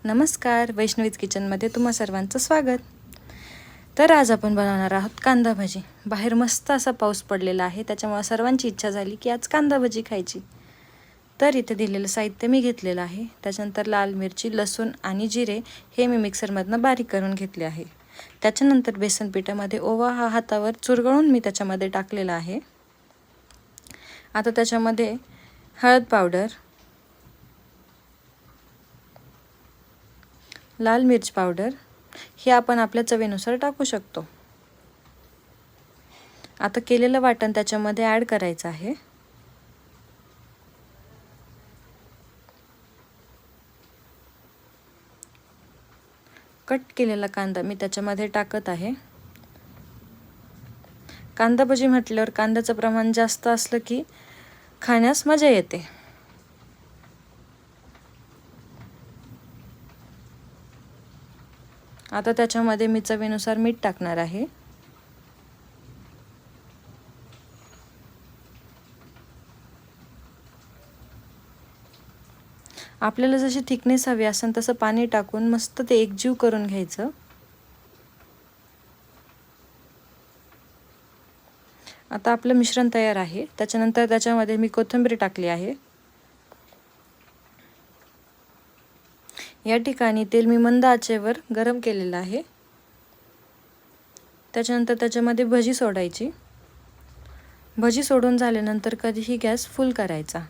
नमस्कार, वैष्णवीज किचनमध्ये तुम्हा सर्वांचं स्वागत. तर आज आपण बनवणार आहोत कांदा भजी. बाहेर मस्त असा पाऊस पडलेला आहे, त्याच्यामुळे सर्वांची इच्छा झाली की आज कांदा भजी खायची. तर इथे दिलेलं साहित्य मी घेतलेलं आहे. त्याच्यानंतर लाल मिरची, लसूण आणि जिरे हे मी मिक्सरमधनं बारीक करून घेतले आहे. त्याच्यानंतर बेसन पिठामध्ये ओवा हा हातावर चुरगळून मी त्याच्यामध्ये टाकलेला आहे. आता त्याच्यामध्ये हळद पावडर, लाल मिर्च पावडर हे आपण आपल्या चवीनुसार टाकू शकतो. आता केलेलं वाटण त्याच्यामध्ये ॲड करायचं आहे. कट केलेला कांदा मी त्याच्यामध्ये टाकत आहे. कांदा भजी म्हटल्यावर कांद्याचं प्रमाण जास्त असलं की खाण्यास मजा येते. आता त्याच्यामध्ये मी चवीनुसार मीठ टाकणार आहे. आपल्याला जशी थिकनेस हवी असेल तसं पाणी टाकून मस्त ते एकजीव करून घ्यायचं. आता आपलं मिश्रण तयार आहे. त्याच्यानंतर त्याच्यामध्ये मी कोथिंबीर टाकली आहे. या ठिकाणी तेल मी मंद आचेवर गरम केलेलं आहे. त्याच्यानंतर त्याच्यामध्ये भजी सोडायची. भजी सोडून झाल्यानंतर कधीही गॅस फुल करायचा.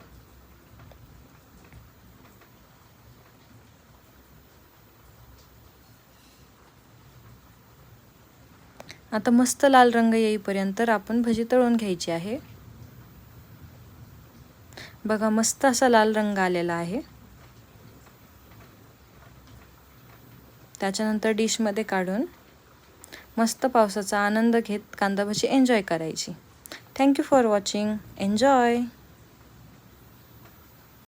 आता मस्त लाल रंग येईपर्यंत आपण भजी तळून घ्यायची आहे. बघा मस्त असा लाल रंग आलेला आहे. त्याच्यानंतर डिशमध्ये काढून मस्त पावसाचा आनंद घेत कांदा भजी एन्जॉय करायची. Thank you for watching. एन्जॉय.